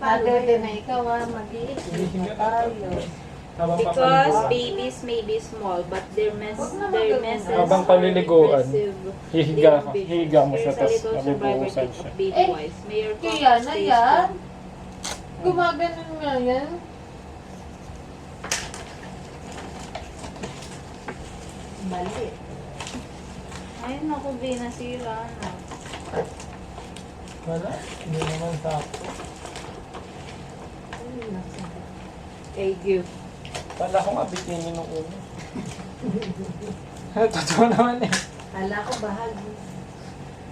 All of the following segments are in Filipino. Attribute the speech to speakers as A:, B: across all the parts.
A: Other than na ikaw mag-iisip na tayo.
B: Because babies may be small, but their messes
C: Habang
B: are
C: paliliguan,
B: impressive.
C: hihiga mo siya,
B: There's
C: tapos
B: a little survivor
C: nabubuhusan
B: of
C: siya.
B: baby wise. Mayor
A: Kaya na
B: stays
A: yan.
B: strong.
A: Gumaganon nga yan. Mali.
B: Ay, naku, B, nasira na.
C: Wala, hindi naman sakto.
B: Thank you.
C: Pala ko nga bikini nung una. Totoo naman eh.
A: Kala ko bahagi.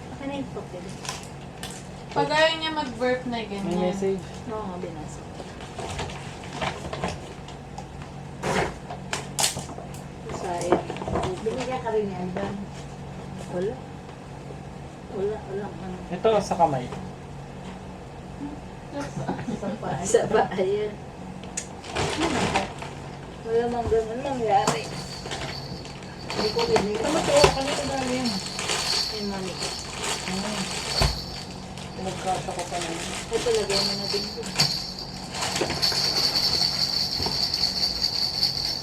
B: Akin na yung papel.
A: Pag ayaw niya mag-burp na
C: May
A: ganyan.
C: message.
B: Oo nga, binasa ko. Sayang.
A: Binigyan ka rin yan, Dan.
B: Wala. Wala. Ano.
C: Ito sa kamay.
A: Sa paa.
B: Sa ba? Ayan. Wala mang ganun nangyari.
A: Hindi ko binigyan.
C: Ano to? Kanina galing.
B: Ay, mami.
C: Nagkasa ko pa naman.
B: Ito, lagay mo na din ko.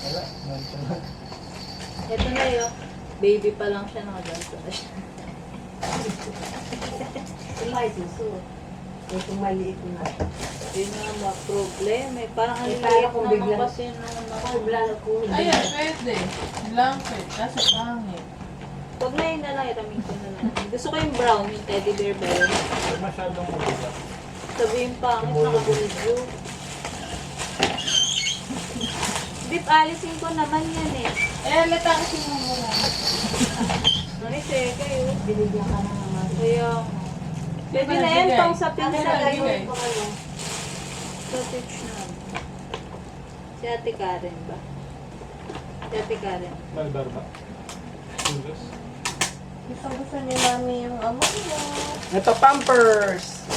C: Wala, nandiyan na.
B: Ito na yun. Baby pa lang siya, nakaganto na siya.
A: May susunod. Ito maliit na.
B: Yun nga mga problema. Eh. Parang ang
A: Eh,
B: liit
A: paano kung
B: naman
A: biglang-
B: kasi nung
A: Ako blank ko.
D: Ayan, pwede. Blanket. Kasi pangit.
B: Huwag na yun na lang, itamin ko na lang. Gusto ko yung brown, yung teddy bear ba yun?
C: Huwag masyadong mabigat.
B: Sabihin pangit, nakabulidyo. Bip, alisin ko naman yan eh.
D: Eh, latakin mo muna.
B: Ano kayo?
A: Binigyan ka na naman.
B: Kaya, pwede na yan, pang sa
A: Ang
B: pinsa.
A: nalagay mo ano?
B: Sausage na. Si Ate Karen ba? Si Ate Karen.
C: Malbar ba? Tulos.
D: Gusto ni mami yung amo mo.
C: Ito, Pampers!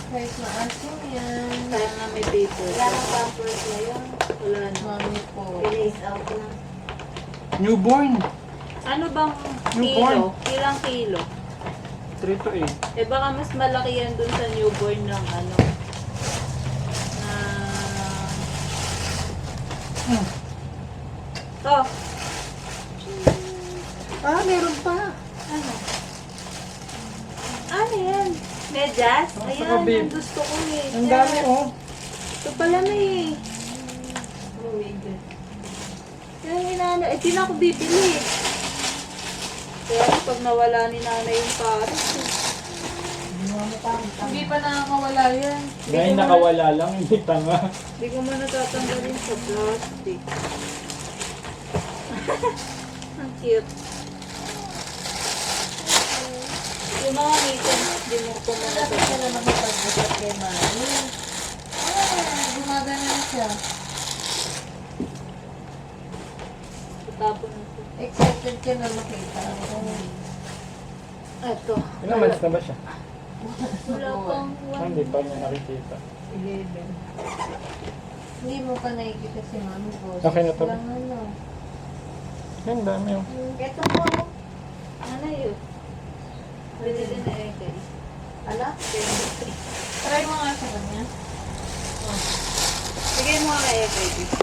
D: Kahit maasim yan.
B: Kaya nga may paper.
A: Wala nang pampers na yun.
B: Wala na.
D: Mami po.
A: Release out na.
C: Newborn!
B: Ano bang
C: Newborn.
B: kilo? Ilang kilo?
C: 3 to 8.
B: Eh baka mas malaki yan dun sa newborn ng ano. Na... To.
C: Meron pa!
B: Ano? Ano yan? Medyas?
C: Oh,
B: Ayan,
C: saka bib.
B: ang gusto ko eh.
C: Ang dami oh!
B: Ito pala na eh.
A: Oh, wait.
B: Kaya inano, eh di na ako bibili. Kaya pag nawala ni nanay yung pares.
D: Hindi pa nakakawala yan.
C: Dahil nakawala lang, hindi tanga.
B: Hindi ko man natatanggalin sa plastic. Ang cute. Yung mga mittens, di mo ko muna
D: Dapat ka na makapag-usap kay mami. Gumagana na siya.
B: tapon ito.
D: Excited ka na makita.
B: Ito.
C: Ilang months na ba siya?
B: Wala pang
C: Hindi pa niya nakikita.
A: 11.
D: Hindi mo pa nakikita si mami po.
C: Okay na to.
D: Lang ano.
C: Yan, dami oh.
A: Ito po.
B: Ano yun? Binili na eh guys.
A: Ala?
D: Try mo nga sa kanya.
B: Bigay mo nga kay baby.